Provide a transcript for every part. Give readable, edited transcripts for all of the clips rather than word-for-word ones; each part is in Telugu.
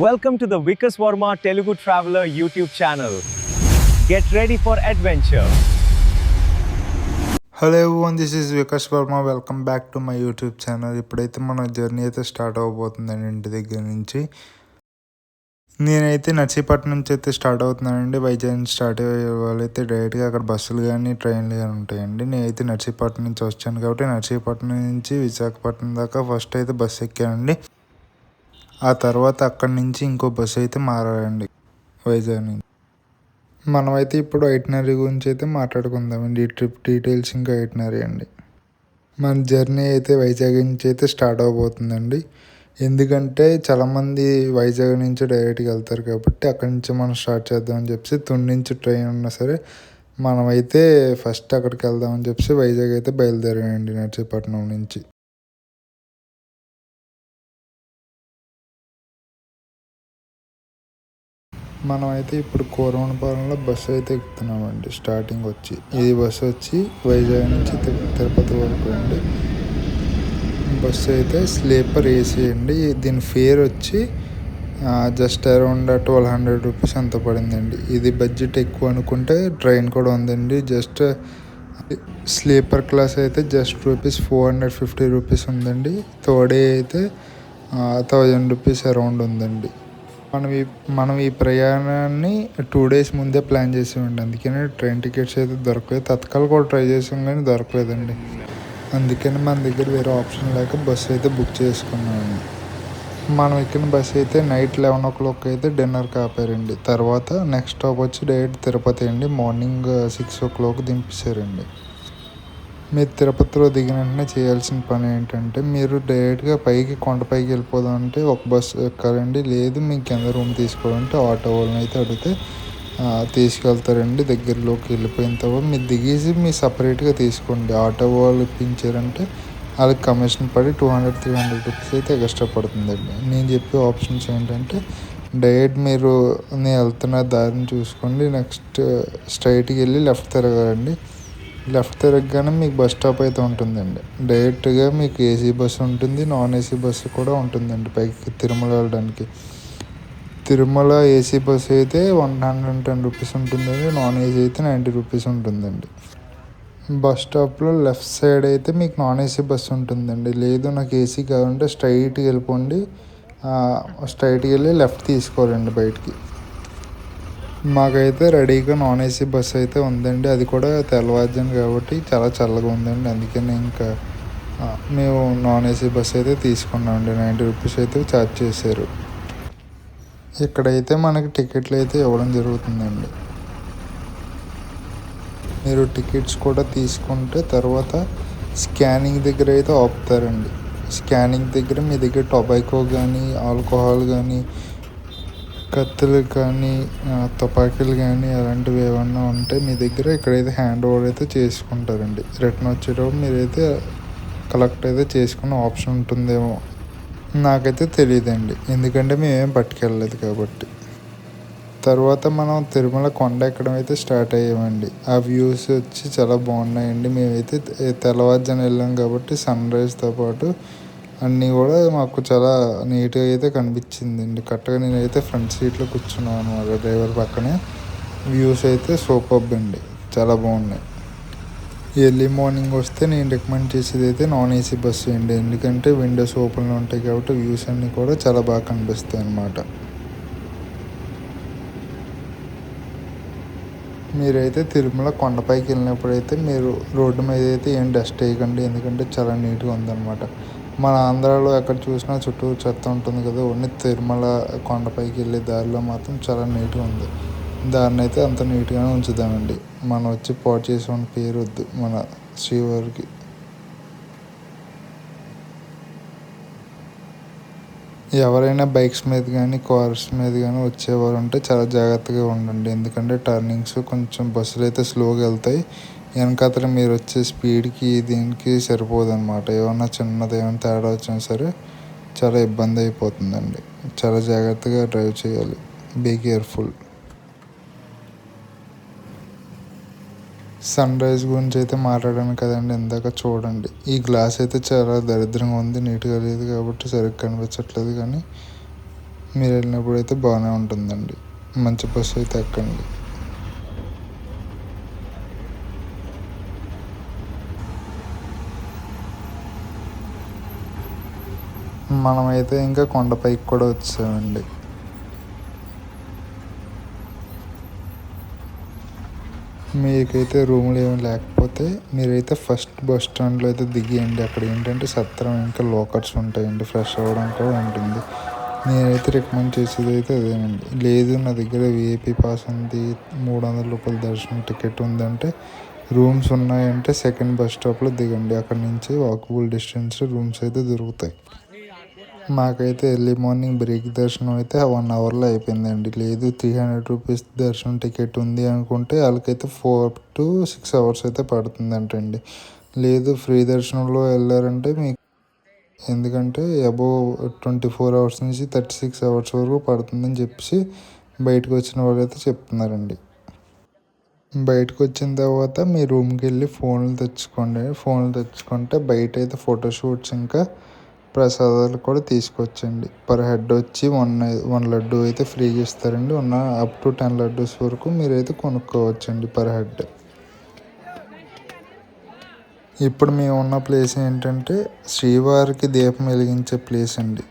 Welcome to the Vikas Verma Telugu Traveler YouTube channel. Get ready for adventure. Hello everyone, this is Vikas Varma. Welcome back to my YouTube channel. ఇప్పుడైతే మన జర్నీ అయితే స్టార్ట్ అవ్వబోతుందండి ఇంటి దగ్గర నుంచి. నేనైతే నర్సీపట్నం నుంచి అయితే స్టార్ట్ అవుతున్నానండి. వైజాగ్ నుంచి స్టార్ట్ అయ్యే వాళ్ళైతే డైరెక్ట్గా అక్కడ బస్సులు కానీ ట్రైన్లు కానీ ఉంటాయండి. నేనైతే నర్సీపట్నం నుంచి వచ్చాను కాబట్టి నర్సీపట్నం నుంచి విశాఖపట్నం దాకా ఫస్ట్ అయితే బస్సు ఎక్కానండి. ఆ తర్వాత అక్కడి నుంచి ఇంకో బస్సు అయితే మారాలండి వైజాగ్ నుంచి. మనమైతే ఇప్పుడు ఐటినరీ గురించి అయితే మాట్లాడుకుందామండి. ఈ ట్రిప్ డీటెయిల్స్ ఇంకా ఐటినరీ అండి. మన జర్నీ అయితే వైజాగ్ నుంచి అయితే స్టార్ట్ అవబోతుందండి. ఎందుకంటే చాలామంది వైజాగ్ నుంచి డైరెక్ట్గా వెళ్తారు కాబట్టి అక్కడి నుంచి మనం స్టార్ట్ చేద్దామని చెప్పి తుని నుంచి ట్రైన్ ఉన్నా సరే మనమైతే ఫస్ట్ అక్కడికి వెళ్దామని చెప్పి వైజాగ్ అయితే బయలుదేరానండి నర్సీపట్నం నుంచి. మనమైతే ఇప్పుడు కోరవనపాలెంలో బస్సు అయితే ఎక్కుతున్నామండి. స్టార్టింగ్ వచ్చి ఇది బస్సు వచ్చి వైజాగ్ నుంచి తిరుపతి వరకు అండి. బస్సు అయితే స్లీపర్ ఏసీ అండి. దీని ఫేర్ వచ్చి జస్ట్ అరౌండ్ 1200 రూపీస్ అంత పడిందండి. ఇది బడ్జెట్ ఎక్కువ అనుకుంటే ట్రైన్ కూడా ఉందండి. జస్ట్ స్లీపర్ క్లాస్ అయితే జస్ట్ రూపీస్ 450 రూపీస్ ఉందండి. థర్డ్ డే అయితే 1000 రూపీస్ అరౌండ్ ఉందండి. మనం ఈ ప్రయాణాన్ని 2 days ముందే ప్లాన్ చేసామండి. అందుకని ట్రైన్ టికెట్స్ అయితే దొరకలేదు. తత్కాల్ కూడా ట్రై చేసాం కానీ దొరకలేదండి. అందుకని మన దగ్గర వేరే ఆప్షన్ లేక బస్సు అయితే బుక్ చేసుకున్నామండి. మనం ఎక్కిన బస్సు అయితే నైట్ 11 o'clock అయితే డిన్నర్కి ఆపారండి. తర్వాత నెక్స్ట్ స్టాప్ వచ్చి డైరెక్ట్ తిరుపతి అండి. Morning 6 o'clock దింపేశారండి. మీరు తిరుపతిలో దిగిన వెంటనే చేయాల్సిన పని ఏంటంటే మీరు డైరెక్ట్గా పైకి కొండపైకి వెళ్ళిపోదాం అంటే ఒక బస్సు ఎక్కాలండి. లేదు మీకు కింద రూమ్ తీసుకోవాలంటే ఆటో వాళ్ళని అయితే అడిగితే తీసుకెళ్తారండి. దగ్గరలోకి వెళ్ళిపోయిన తర్వాత మీరు దిగేసి మీరు సపరేట్గా తీసుకోండి. ఆటో వాళ్ళు ఇప్పించారంటే వాళ్ళకి కమిషన్ పడి 200-300 రూపీస్ అయితే ఎక్స్ట్రా పడుతుందండి. నేను చెప్పే ఆప్షన్స్ ఏంటంటే డైరెక్ట్ మీరు నేను వెళ్తున్న దారిని చూసుకోండి. నెక్స్ట్ స్ట్రైట్కి వెళ్ళి లెఫ్ట్ తిరగాలండి. లెఫ్ట్ తిరగగానే మీకు బస్ స్టాప్ అయితే ఉంటుందండి. డైరెక్ట్గా మీకు ఏసీ బస్సు ఉంటుంది, నాన్ ఏసీ బస్సు కూడా ఉంటుందండి పైకి తిరుమల వెళ్ళడానికి. తిరుమల ఏసీ బస్సు అయితే 110 రూపీస్ ఉంటుందండి. నాన్ ఏసీ అయితే 90 రూపీస్ ఉంటుందండి. బస్ స్టాప్లో లెఫ్ట్ సైడ్ అయితే మీకు నాన్ ఏసీ బస్సు ఉంటుందండి. లేదు నాకు ఏసీ కావాలంటే స్ట్రైట్కి వెళ్ళిపోండి. స్ట్రైట్కి వెళ్ళి లెఫ్ట్ తీసుకోవాలండి బయటికి. మాకైతే రెడీగా నాన్ ఏసీ బస్సు అయితే ఉందండి. అది కూడా తెల్లవారుజాము కాబట్టి చాలా చల్లగా ఉందండి. అందుకని ఇంకా మేము నాన్ ఏసీ బస్సు అయితే తీసుకున్నామండి. 90 రూపీస్ అయితే ఛార్జ్ చేశారు. ఇక్కడైతే మనకి టికెట్లు అయితే ఇవ్వడం జరుగుతుందండి. మీరు టికెట్స్ కూడా తీసుకుంటే తర్వాత స్కానింగ్ దగ్గర అయితే ఆపుతారండి. స్కానింగ్ దగ్గర మీ దగ్గర టొబాకో కానీ ఆల్కహాల్ కానీ కత్తులు కానీ తుపాకీలు కానీ అలాంటివి ఏమన్నా ఉంటే మీ దగ్గర ఇక్కడైతే హ్యాండ్ ఓవర్ అయితే చేసుకుంటారండి. రిటర్న్ వచ్చేటప్పుడు మీరైతే కలెక్ట్ అయితే చేసుకునే ఆప్షన్ ఉంటుందేమో, నాకైతే తెలియదండి. ఎందుకంటే మేమేం పట్టుకెళ్ళలేదు కాబట్టి. తర్వాత మనం తిరుమల కొండ ఎక్కడం అయితే స్టార్ట్ అయ్యామండి. ఆ వ్యూస్ వచ్చి చాలా బాగున్నాయండి. మేమైతే తెల్లవారుజామున వెళ్ళాం కాబట్టి సన్ రైజ్తో పాటు అన్నీ కూడా మాకు చాలా నీట్గా అయితే కనిపించిందండి. కరెక్ట్గా నేనైతే ఫ్రంట్ సీట్లో కూర్చున్నాను అనమాట, డ్రైవర్ పక్కనే. వ్యూస్ అయితే సూపర్బ్ అండి, చాలా బాగున్నాయి. ఎర్లీ మార్నింగ్ వస్తే నేను రికమెండ్ చేసేది అయితే నాన్ ఏసీ బస్సు అండి. ఎందుకంటే విండోస్ ఓపెన్లో ఉంటాయి కాబట్టి వ్యూస్ అన్నీ కూడా చాలా బాగా కనిపిస్తాయి అన్నమాట. మీరైతే తిరుమల కొండపైకి వెళ్ళినప్పుడైతే మీరు రోడ్డు మీద అయితే ఏం డస్ట్ వేయకండి. ఎందుకంటే చాలా నీట్గా ఉందన్నమాట. మన ఆంధ్రాలో ఎక్కడ చూసినా చుట్టూ చెత్త ఉంటుంది కదా. ఓన్లీ తిరుమల కొండపైకి వెళ్ళే దారిలో మాత్రం చాలా నీట్గా ఉంది. దాన్ని అయితే అంత నీట్గానే ఉంచుదామండి. మనం వచ్చి పాడు చేసే పేరు వద్దు మన శ్రీవారికి. ఎవరైనా బైక్స్ మీద కానీ కార్స్ మీద కానీ వచ్చేవారు ఉంటే చాలా జాగ్రత్తగా ఉండండి. ఎందుకంటే టర్నింగ్స్ కొంచెం బస్సులు అయితే స్లోగా వెళ్తాయి. వెనకాతల మీరు వచ్చే స్పీడ్కి దీనికి సరిపోదు అనమాట. ఏమన్నా చిన్నది ఏమైనా తేడా వచ్చినా సరే చాలా ఇబ్బంది అయిపోతుందండి. చాలా జాగ్రత్తగా డ్రైవ్ చేయాలి. Be careful. సన్ రైజ్ గురించి అయితే మాట్లాడాను కదండి ఇందాక, చూడండి. ఈ గ్లాస్ అయితే చాలా దరిద్రంగా ఉంది, నీట్గా లేదు కాబట్టి సరిగ్గా కనిపించట్లేదు. కానీ మీరు వెళ్ళినప్పుడు అయితే బాగానే ఉంటుందండి. మంచి బస్సు అయితే ఎక్కండి. మనమైతే ఇంకా కొండపైకి కూడా వచ్చామండి. మీకైతే రూములు ఏమి లేకపోతే మీరైతే ఫస్ట్ బస్ స్టాండ్లో అయితే దిగియండి. అక్కడ ఏంటంటే సత్రం ఇంకా లోకర్స్ ఉంటాయండి, ఫ్రెష్ అవ్వడం కూడా ఉంటుంది. నేనైతే రికమెండ్ చేసేది అయితే అదేనండి. లేదు నా దగ్గర విఐపి పాస్ ఉంది, 300 రూపాయల దర్శనం టికెట్ ఉందంటే రూమ్స్ ఉన్నాయంటే సెకండ్ బస్ స్టాప్లో దిగండి. అక్కడ నుంచి వాకబుల్ డిస్టెన్స్ రూమ్స్ అయితే దొరుకుతాయి. మాకైతే ఎర్లీ మార్నింగ్ బ్రేక్ దర్శనం అయితే 1 అవర్లో అయిపోయిందండి. లేదు 300 రూపీస్ దర్శనం టికెట్ ఉంది అనుకుంటే వాళ్ళకైతే 4 to 6 అవర్స్ అయితే పడుతుందంటండి. లేదు ఫ్రీ దర్శనంలో వెళ్ళారంటే మీకు ఎందుకంటే అబోవ్ 24 అవర్స్ నుంచి 36 అవర్స్ వరకు పడుతుందని చెప్పేసి బయటకు వచ్చిన వాళ్ళు అయితే చెప్తున్నారండి. బయటకు వచ్చిన తర్వాత మీ రూమ్కి వెళ్ళి ఫోన్లు తెచ్చుకోండి. ఫోన్లు తెచ్చుకుంటే బయట అయితే ఫోటోషూట్స్ ఇంకా ప్రసాదాలు కూడా తీసుకొచ్చండి. పర్ హెడ్ వచ్చి వన్ లడ్డు అయితే ఫ్రీగా ఇస్తారండి. అప్ టు 10 లడ్డూస్ వరకు మీరైతే కొనుక్కోవచ్చండి పర్ హెడ్. ఇప్పుడు మేము ఉన్న ప్లేస్ ఏంటంటే శ్రీవారికి దీపం వెలిగించే ప్లేస్ అండి.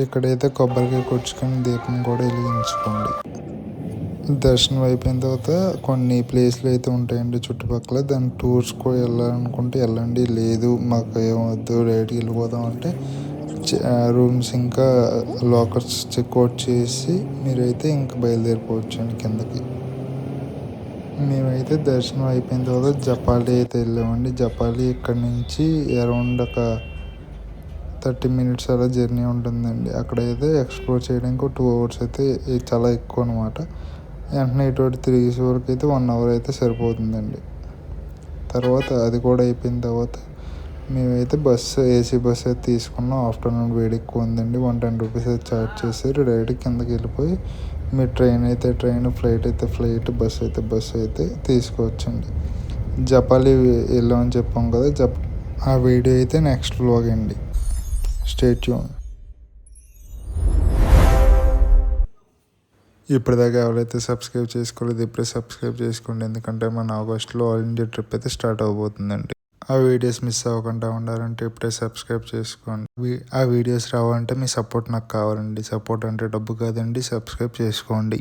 ఇక్కడైతే కొబ్బరికాయ కొట్టుకొని దీపం కూడా వెలిగించుకోండి. దర్శనం అయిపోయిన తర్వాత కొన్ని ప్లేస్లు అయితే ఉంటాయండి చుట్టుపక్కల. దాని టూర్స్ కూడా వెళ్ళాలనుకుంటే వెళ్ళండి. లేదు మాకు ఏమొద్దు డైరెక్ట్గా వెళ్ళిపోదాం అంటే రూమ్స్ ఇంకా లాకర్స్ చెక్అవుట్ చేసి మీరైతే ఇంకా బయలుదేరిపోవచ్చండి కిందకి. మేమైతే దర్శనం అయిపోయిన తర్వాత జపాలి అయితే వెళ్ళామండి. జపాలి ఇక్కడ నుంచి అరౌండ్ ఒక 30 minutes అలా జర్నీ ఉంటుందండి. అక్కడైతే ఎక్స్ప్లోర్ చేయడానికి 2 hours అయితే చాలా ఎక్కువ అనమాట. వెంటనే ఇటువంటి తిరిగేసే వరకు అయితే 1 hour అయితే సరిపోతుందండి. తర్వాత అది కూడా అయిపోయిన తర్వాత మేమైతే ఏసీ బస్సు అయితే తీసుకున్నాం. ఆఫ్టర్నూన్ వేడి ఎక్కువ ఉందండి. 110 రూపీస్ అయితే ఛార్జ్ చేశారు. డైరెక్ట్ కిందకి వెళ్ళిపోయి మీరు ట్రైన్ అయితే ట్రైన్, ఫ్లైట్ అయితే ఫ్లైట్, బస్సు అయితే తీసుకోవచ్చండి. జపాలి వెళ్ళామని చెప్పాం కదా, ఆ వీడియో అయితే నెక్స్ట్ వ్లాగ్ అండి. Stay tune. ఇప్పటిదాకా ఎవరైతే సబ్స్క్రైబ్ చేసుకోలేదు ఇప్పుడే సబ్స్క్రైబ్ చేసుకోండి. ఎందుకంటే మన ఆగస్టులో ఆల్ ఇండియా ట్రిప్ అయితే స్టార్ట్ అవబోతుందండి. ఆ వీడియోస్ మిస్ అవ్వకుండా ఉండాలంటే ఇప్పుడే సబ్స్క్రైబ్ చేసుకోండి. ఆ వీడియోస్ రావాలంటే మీ సపోర్ట్ నాకు కావాలండి. సపోర్ట్ అంటే డబ్బు కాదండి, సబ్స్క్రైబ్ చేసుకోండి.